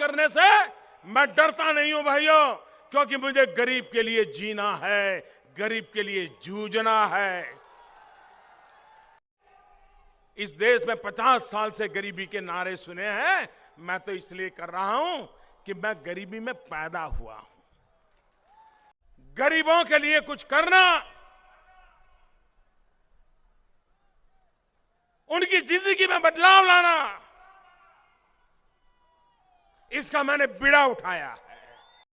करने से मैं डरता नहीं हूं भाइयों, क्योंकि मुझे गरीब के लिए जीना है, गरीब के लिए जूझना है। इस देश में 50 साल से गरीबी के नारे सुने हैं। मैं तो इसलिए कर रहा हूं कि मैं गरीबी में पैदा हुआ हूं। गरीबों के लिए कुछ करना, उनकी जिंदगी में बदलाव लाना, इसका मैंने बीड़ा उठाया है।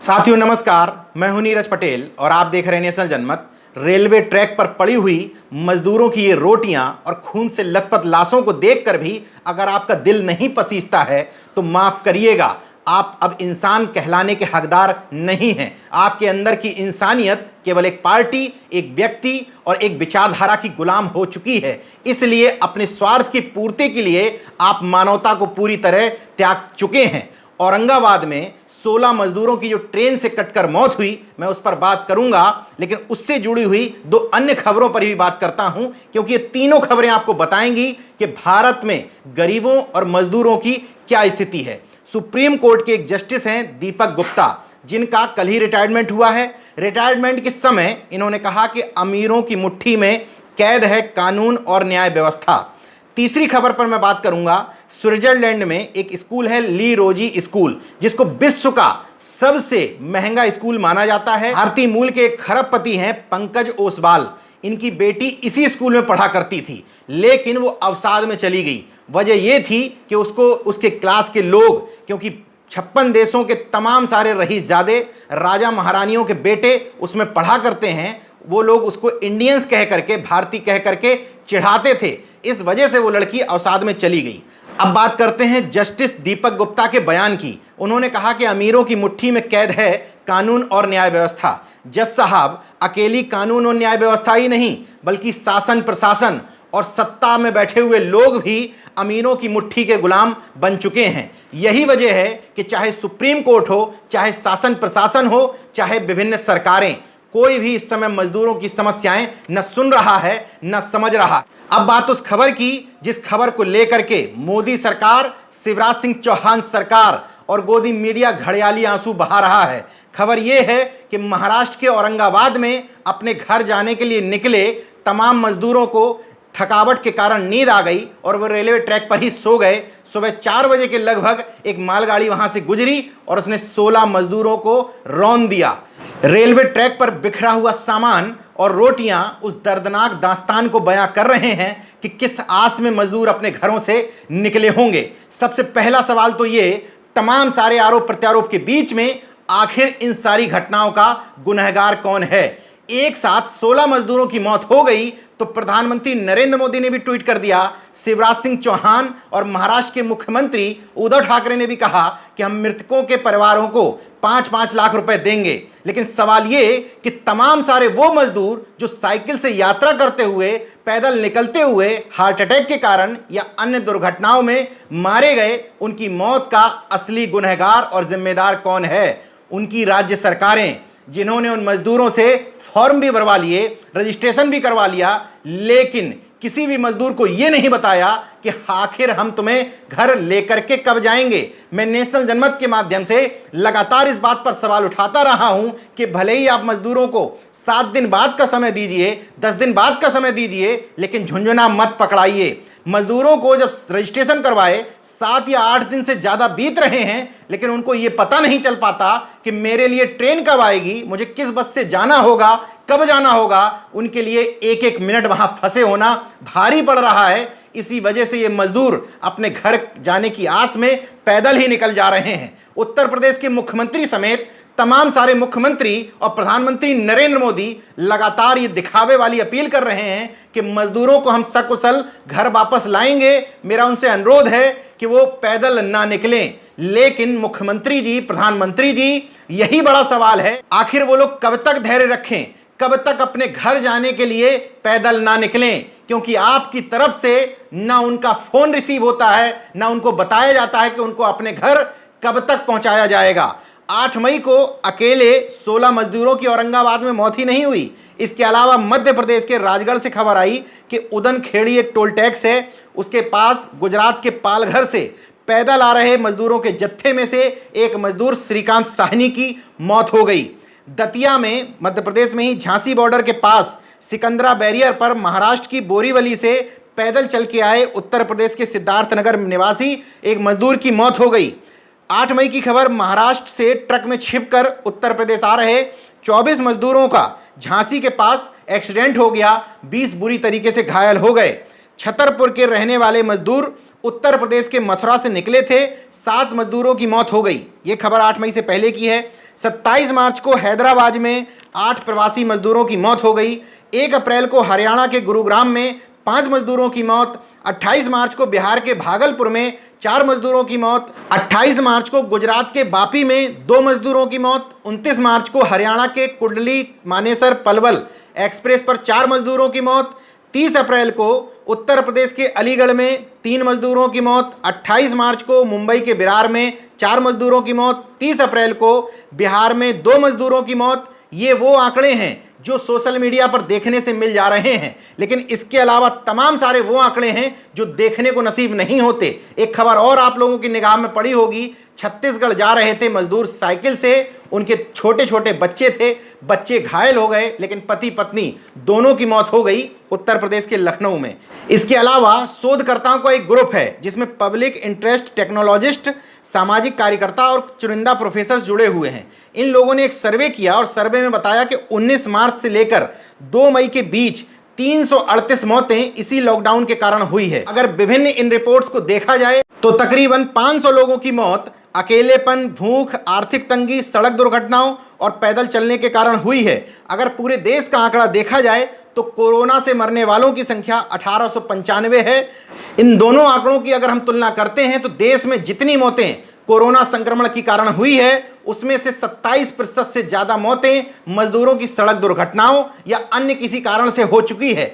साथियों नमस्कार, मैं हूं नीरज पटेल और आप देख रहे हैं नेशनल जनमत। रेलवे ट्रैक पर पड़ी हुई मजदूरों की ये रोटियां और खून से लथपथ लाशों को देखकर भी अगर आपका दिल नहीं पसीजता है तो माफ करिएगा, आप अब इंसान कहलाने के हकदार नहीं हैं। आपके अंदर की इंसानियत केवल एक पार्टी, एक व्यक्ति और एक विचारधारा की गुलाम हो चुकी है। इसलिए अपने स्वार्थ की पूर्ति के लिए आप मानवता को पूरी तरह त्याग चुके हैं। औरंगाबाद में 16 मजदूरों की जो ट्रेन से कटकर मौत हुई, मैं उस पर बात करूंगा, लेकिन उससे जुड़ी हुई दो अन्य खबरों पर भी बात करता हूं, क्योंकि ये तीनों खबरें आपको बताएंगी कि भारत में गरीबों और मजदूरों की क्या स्थिति है। सुप्रीम कोर्ट के एक जस्टिस हैं दीपक गुप्ता, जिनका कल ही रिटायरमेंट हुआ है। रिटायरमेंट के समय इन्होंने कहा कि अमीरों की मुट्ठी में कैद है कानून और न्याय व्यवस्था। तीसरी खबर पर मैं बात करूंगा, स्विट्जरलैंड में एक स्कूल है ली रोजी स्कूल, जिसको विश्व का सबसे महंगा स्कूल माना जाता है। भारतीय मूल के एक खरबपति हैं पंकज ओसवाल, इनकी बेटी इसी स्कूल में पढ़ा करती थी, लेकिन वो अवसाद में चली गई। वजह यह थी कि उसको उसके क्लास के लोग, क्योंकि 56 देशों के तमाम सारे रईसजादे, राजा महारानियों के बेटे उसमें पढ़ा करते हैं, वो लोग उसको इंडियंस कह करके, भारतीय कह करके चिढ़ाते थे। इस वजह से वो लड़की अवसाद में चली गई। अब बात करते हैं जस्टिस दीपक गुप्ता के बयान की। उन्होंने कहा कि अमीरों की मुट्ठी में कैद है कानून और न्याय व्यवस्था। जज साहब, अकेली कानून और न्याय व्यवस्था ही नहीं, बल्कि शासन प्रशासन और सत्ता में बैठे हुए लोग भी अमीरों की मुट्ठी के गुलाम बन चुके हैं। यही वजह है कि चाहे सुप्रीम कोर्ट हो, चाहे शासन प्रशासन हो, चाहे विभिन्न सरकारें, कोई भी इस समय मजदूरों की समस्याएं न सुन रहा है न समझ रहा। अब बात उस खबर की जिस खबर को लेकर के मोदी सरकार, शिवराज सिंह चौहान सरकार और गोदी मीडिया घड़ियाली आंसू बहा रहा है। खबर यह है कि महाराष्ट्र के औरंगाबाद में अपने घर जाने के लिए निकले तमाम मजदूरों को थकावट के कारण नींद आ गई और वो रेलवे ट्रैक पर ही सो गए। सुबह 4 बजे के लगभग एक मालगाड़ी वहां से गुजरी और उसने 16 मजदूरों को रौंद दिया। रेलवे ट्रैक पर बिखरा हुआ सामान और रोटियां उस दर्दनाक दास्तान को बयां कर रहे हैं कि किस आस में मजदूर अपने घरों से निकले होंगे। सबसे पहला सवाल तो ये, तमाम सारे आरोप प्रत्यारोप के बीच में आखिर इन सारी घटनाओं का गुनहगार कौन है? एक साथ 16 मजदूरों की मौत हो गई तो प्रधानमंत्री नरेंद्र मोदी ने भी ट्वीट कर दिया, शिवराज सिंह चौहान और महाराष्ट्र के मुख्यमंत्री उद्धव ठाकरे ने भी कहा कि हम मृतकों के परिवारों को 5-5 लाख रुपए देंगे। लेकिन सवाल ये कि तमाम सारे वो मजदूर जो साइकिल से यात्रा करते हुए, पैदल निकलते हुए हार्ट अटैक के कारण या अन्य दुर्घटनाओं में मारे गए, उनकी मौत का असली गुनहगार और जिम्मेदार कौन है? उनकी राज्य सरकारें, जिन्होंने उन मजदूरों से फॉर्म भी भरवा लिए, रजिस्ट्रेशन भी करवा लिया, लेकिन किसी भी मजदूर को यह नहीं बताया कि आखिर हम तुम्हें घर लेकर के कब जाएंगे। मैं नेशनल जनमत के माध्यम से लगातार इस बात पर सवाल उठाता रहा हूं कि भले ही आप मजदूरों को 7 दिन बाद का समय दीजिए, 10 दिन बाद का समय दीजिए, लेकिन झुंझुना मत पकड़ाइए। मजदूरों को जब रजिस्ट्रेशन करवाए 7 या 8 दिन से ज्यादा बीत रहे हैं, लेकिन उनको यह पता नहीं चल पाता कि मेरे लिए ट्रेन कब आएगी, मुझे किस बस से जाना होगा, कब जाना होगा। उनके लिए एक एक मिनट वहां फंसे होना भारी पड़ रहा है। इसी वजह से ये मजदूर अपने घर जाने की आस में पैदल ही निकल जा रहे हैं। उत्तर प्रदेश के मुख्यमंत्री समेत तमाम सारे मुख्यमंत्री और प्रधानमंत्री नरेंद्र मोदी लगातार ये दिखावे वाली अपील कर रहे हैं कि मजदूरों को हम सकुशल घर वापस लाएंगे। मेरा उनसे अनुरोध है कि वो पैदल ना निकलें। लेकिन मुख्यमंत्री जी, प्रधानमंत्री जी, यही बड़ा सवाल है, आखिर वो लोग कब तक धैर्य रखें, कब तक अपने घर जाने के लिए पैदल ना निकलें? क्योंकि आपकी तरफ से ना उनका फोन रिसीव होता है, ना उनको बताया जाता है कि उनको अपने घर कब तक पहुंचाया जाएगा। 8 मई को अकेले 16 मजदूरों की औरंगाबाद में मौत ही नहीं हुई। इसके अलावा मध्य प्रदेश के राजगढ़ से खबर आई कि उदन खेड़ी एक टोल टैक्स है, उसके पास गुजरात के पालघर से पैदल आ रहे मजदूरों के जत्थे में से एक मजदूर श्रीकांत साहनी की मौत हो गई। दतिया में, मध्य प्रदेश में ही झांसी बॉर्डर के पास सिकंदरा बैरियर पर महाराष्ट्र की बोरीवली से पैदल चल के आए उत्तर प्रदेश के सिद्धार्थनगर निवासी एक मजदूर की मौत हो गई। 8 मई की खबर, महाराष्ट्र से ट्रक में छिपकर उत्तर प्रदेश आ रहे 24 मजदूरों का झांसी के पास एक्सीडेंट हो गया। 20 बुरी तरीके से घायल हो गए। छतरपुर के रहने वाले मजदूर उत्तर प्रदेश के मथुरा से निकले थे। 7 मजदूरों की मौत हो गई। ये खबर 8 मई से पहले की है। 27 मार्च को हैदराबाद में 8 प्रवासी मजदूरों की मौत हो गई। 1 अप्रैल को हरियाणा के गुरुग्राम में 5 मजदूरों की मौत। 28 मार्च को बिहार के भागलपुर में 4 मजदूरों की मौत। 28 मार्च को गुजरात के बापी में 2 मजदूरों की मौत। 29 मार्च को हरियाणा के कुंडली मानेसर पलवल एक्सप्रेस पर 4 मजदूरों की मौत। 30 अप्रैल को उत्तर प्रदेश के अलीगढ़ में 3 मजदूरों की मौत। 28 मार्च को मुंबई के विरार में 4 मजदूरों की मौत। 30 अप्रैल को बिहार में 2 मजदूरों की मौत। ये वो आंकड़े हैं जो सोशल मीडिया पर देखने से मिल जा रहे हैं, लेकिन इसके अलावा तमाम सारे वो आंकड़े हैं जो देखने को नसीब नहीं होते। एक खबर और आप लोगों की निगाह में पड़ी होगी। छत्तीसगढ़ जा रहे थे मजदूर साइकिल से, उनके छोटे छोटे बच्चे थे, बच्चे घायल हो गए, लेकिन पति पत्नी दोनों की मौत हो गई उत्तर प्रदेश के लखनऊ में। इसके अलावा शोधकर्ताओं का एक ग्रुप है जिसमें पब्लिक इंटरेस्ट टेक्नोलॉजिस्ट, सामाजिक कार्यकर्ता और चुनिंदा प्रोफेसर जुड़े हुए हैं। इन लोगों ने एक सर्वे किया और सर्वे में बताया कि 19 मार्च से लेकर 2 मई के बीच 338 मौतें इसी लॉकडाउन के कारण हुई है। अगर विभिन्न इन रिपोर्ट्स को देखा जाए तो तकरीबन 500 लोगों की मौत अकेलेपन, भूख, आर्थिक तंगी, सड़क दुर्घटनाओं और पैदल चलने के कारण हुई है। अगर पूरे देश का आंकड़ा देखा जाए तो कोरोना से मरने वालों की संख्या 1895 है। इन दोनों आंकड़ों की अगर हम तुलना करते हैं तो देश में जितनी मौतें कोरोना संक्रमण के कारण हुई है उसमें से 27% से ज्यादा मौतें मजदूरों की सड़क दुर्घटनाओं या अन्य किसी कारण से हो चुकी है।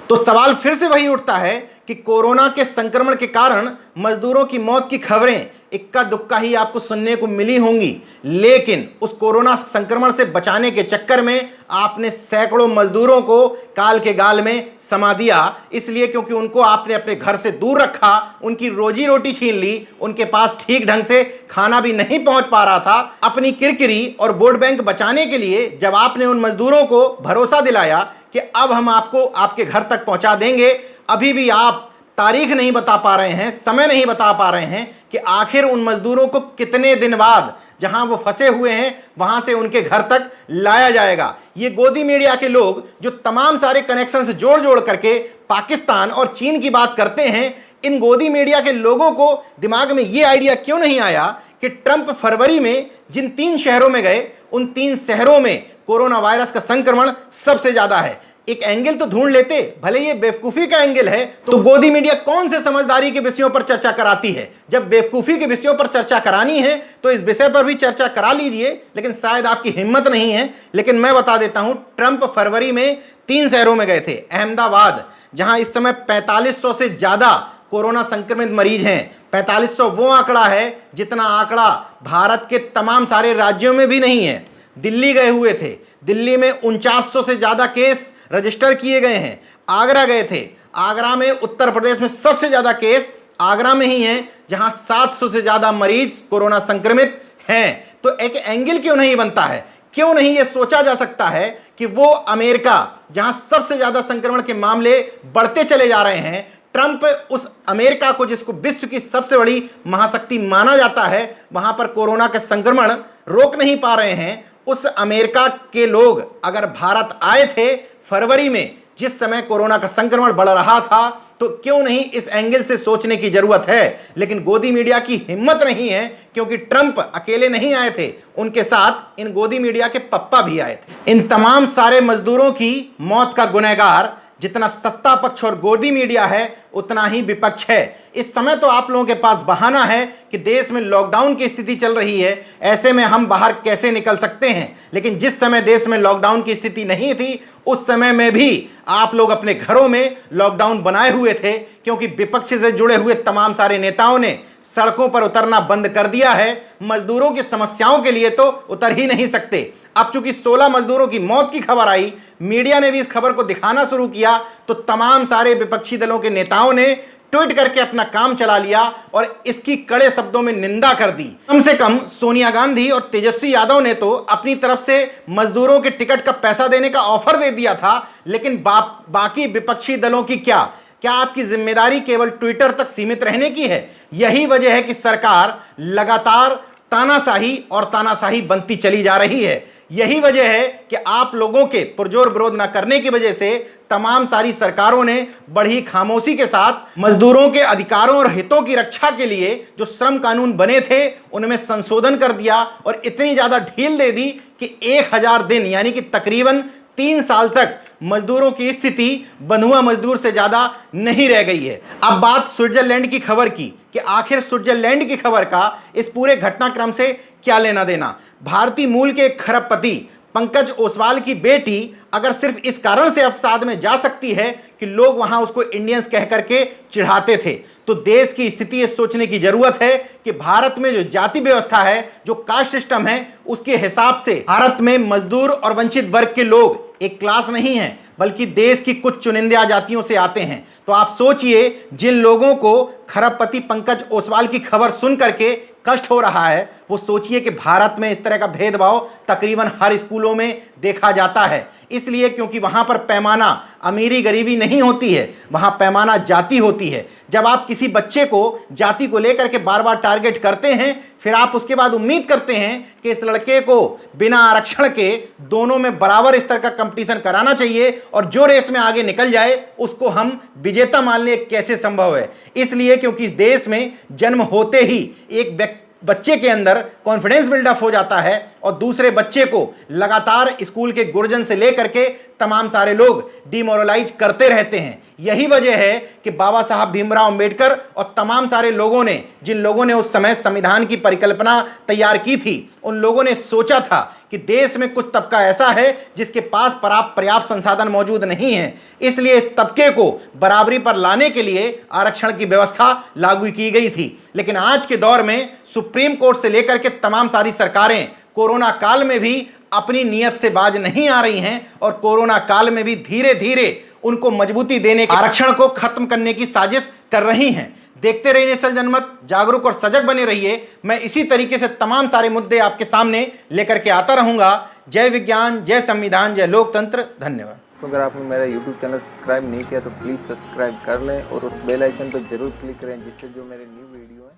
तो सवाल फिर से वही उठता है कि कोरोना के संक्रमण के कारण मजदूरों की मौत की खबरें इक्का दुक्का ही आपको सुनने को मिली होंगी, लेकिन उस कोरोना संक्रमण से बचाने के चक्कर में आपने सैकड़ों मजदूरों को काल के गाल में समा दिया, इसलिए क्योंकि उनको आपने अपने घर से दूर रखा, उनकी रोजी रोटी छीन ली, उनके पास ठीक ढंग से खाना भी नहीं पहुंच पा रहा था। अपनी किरकिरी और वोट बैंक बचाने के लिए जब आपने उन मजदूरों को भरोसा दिलाया कि अब हम आपको आपके घर तक पहुंचा देंगे, अभी भी आप तारीख नहीं बता पा रहे हैं, समय नहीं बता पा रहे हैं कि आखिर उन मजदूरों को कितने दिन बाद जहां वो फंसे हुए हैं वहां से उनके घर तक लाया जाएगा। ये गोदी मीडिया के लोग जो तमाम सारे कनेक्शन से जोड़ जोड़ करके पाकिस्तान और चीन की बात करते हैं, इन गोदी मीडिया के लोगों को दिमाग में ये आइडिया क्यों नहीं आया कि ट्रंप फरवरी में जिन 3 शहरों में गए उन 3 शहरों में कोरोना वायरस का संक्रमण सबसे ज्यादा है। एक एंगल तो ढूंढ लेते, भले ये बेवकूफी का एंगल है, तो गोदी मीडिया कौन से समझदारी के विषयों पर चर्चा कराती है? जब बेवकूफी के विषयों पर चर्चा करानी है तो इस विषय पर भी चर्चा करा लीजिए, लेकिन शायद आपकी हिम्मत नहीं है। लेकिन मैं बता देता हूं, ट्रंप फरवरी में 3 शहरों में गए थे। अहमदाबाद, जहां इस समय 4500 से ज्यादा कोरोना संक्रमित मरीज हैं। 4500 वो आंकड़ा है जितना आंकड़ा भारत के तमाम सारे राज्यों में भी नहीं है। दिल्ली गए हुए थे, दिल्ली में 4900 से ज्यादा केस रजिस्टर किए गए हैं। आगरा गए थे, आगरा में उत्तर प्रदेश में सबसे ज्यादा केस आगरा में ही हैं, जहां 700 से ज्यादा मरीज कोरोना संक्रमित हैं। तो एक एंगल क्यों नहीं बनता है? क्यों नहीं यह सोचा जा सकता है कि वो अमेरिका जहां सबसे ज्यादा संक्रमण के मामले बढ़ते चले जा रहे हैं, ट्रंप उस अमेरिका को जिसको विश्व की सबसे बड़ी महाशक्ति माना जाता है, वहां पर कोरोना का संक्रमण रोक नहीं पा रहे हैं। उस अमेरिका के लोग अगर भारत आए थे फरवरी में, जिस समय कोरोना का संक्रमण बढ़ रहा था, तो क्यों नहीं इस एंगल से सोचने की जरूरत है। लेकिन गोदी मीडिया की हिम्मत नहीं है, क्योंकि ट्रंप अकेले नहीं आए थे, उनके साथ इन गोदी मीडिया के पप्पा भी आए थे। इन तमाम सारे मजदूरों की मौत का गुनहगार जितना सत्ता पक्ष और गोदी मीडिया है उतना ही विपक्ष है। इस समय तो आप लोगों के पास बहाना है कि देश में लॉकडाउन की स्थिति चल रही है, ऐसे में हम बाहर कैसे निकल सकते हैं। लेकिन जिस समय देश में लॉकडाउन की स्थिति नहीं थी, उस समय में भी आप लोग अपने घरों में लॉकडाउन बनाए हुए थे, क्योंकि विपक्ष से जुड़े हुए तमाम सारे नेताओं ने सड़कों पर उतरना बंद कर दिया है। मजदूरों की समस्याओं के लिए तो उतर ही नहीं सकते। अब चूंकि 16 मजदूरों की मौत की खबर आई, मीडिया ने भी इस खबर को दिखाना शुरू किया, तो तमाम सारे विपक्षी दलों के नेताओं ने ट्वीट करके अपना काम चला लिया और इसकी कड़े शब्दों में निंदा कर दी। कम से कम सोनिया गांधी और तेजस्वी यादव ने तो अपनी तरफ से मजदूरों के टिकट का पैसा देने का ऑफर दे दिया था, लेकिन बाकी विपक्षी दलों की क्या आपकी जिम्मेदारी केवल ट्विटर तक सीमित रहने की है? यही वजह है कि सरकार लगातार तानाशाही और तानाशाही बनती चली जा रही है। यही वजह है कि आप लोगों के पुरजोर विरोध न करने की वजह से तमाम सारी सरकारों ने बड़ी खामोशी के साथ मजदूरों के अधिकारों और हितों की रक्षा के लिए जो श्रम कानून बने थे उनमें संशोधन कर दिया और इतनी ज्यादा ढील दे दी कि 1000 दिन यानी कि तकरीबन 3 साल तक मजदूरों की स्थिति बंधुआ मजदूर से ज्यादा नहीं रह गई है। अब बात स्विट्जरलैंड की खबर की कि आखिर स्विट्जरलैंड की खबर का इस पूरे घटनाक्रम से क्या लेना देना। भारतीय मूल के एक खरबपति पंकज ओसवाल की बेटी अगर सिर्फ इस कारण से अवसाद में जा सकती है कि लोग वहां उसको इंडियंस कह करके चिढ़ाते थे, तो देश की स्थिति ये सोचने की जरूरत है कि भारत में जो जाति व्यवस्था है, जो कास्ट सिस्टम है, उसके हिसाब से भारत में मजदूर और वंचित वर्ग के लोग एक क्लास नहीं है बल्कि देश की कुछ चुनिंदा जातियों से आते हैं। तो आप सोचिए, जिन लोगों को खरबपति पंकज ओसवाल की खबर सुन करके कष्ट हो रहा है, वो सोचिए कि भारत में इस तरह का भेदभाव तकरीबन हर स्कूलों में देखा जाता है। इसलिए क्योंकि वहां पर पैमाना अमीरी गरीबी नहीं होती है, वहां पैमाना जाति होती है। जब आप किसी बच्चे को जाति को लेकर के बार बार टारगेट करते हैं, फिर आप उसके बाद उम्मीद करते हैं कि इस लड़के को बिना आरक्षण के दोनों में बराबर स्तर का कंपटीशन कराना चाहिए और जो रेस में आगे निकल जाए उसको हम विजेता मान लें। कैसे संभव है? इसलिए क्योंकि इस देश में जन्म होते ही एक बच्चे के अंदर कॉन्फिडेंस बिल्डअप हो जाता है और दूसरे बच्चे को लगातार स्कूल के गुरजन से लेकर के तमाम सारे लोग डिमोरलाइज करते रहते हैं। यही वजह है कि बाबा साहब भीमराव अंबेडकर और तमाम सारे लोगों ने, जिन लोगों ने उस समय संविधान की परिकल्पना तैयार की थी, उन लोगों ने सोचा था कि देश में कुछ तबका ऐसा है जिसके पास पर्याप्त संसाधन मौजूद नहीं है, इसलिए इस तबके को बराबरी पर लाने के लिए आरक्षण की व्यवस्था लागू की गई थी। लेकिन आज के दौर में सुप्रीम कोर्ट से लेकर के तमाम सारी सरकारें कोरोना काल में भी अपनी नीयत से बाज नहीं आ रही हैं और कोरोना काल में भी धीरे धीरे उनको मजबूती देने, आरक्षण को खत्म करने की साजिश कर रही हैं। देखते रहिए नेशनल जनमत, जागरूक और सजग बने रहिए। मैं इसी तरीके से तमाम सारे मुद्दे आपके सामने लेकर के आता रहूंगा। जय विज्ञान, जय संविधान, जय लोकतंत्र। धन्यवाद। तो अगर आपने मेरा YouTube चैनल सब्सक्राइब नहीं किया तो प्लीज़ सब्सक्राइब कर लें और उस बेल आइकन पर जरूर क्लिक करें, जिससे जो मेरे न्यू वीडियो है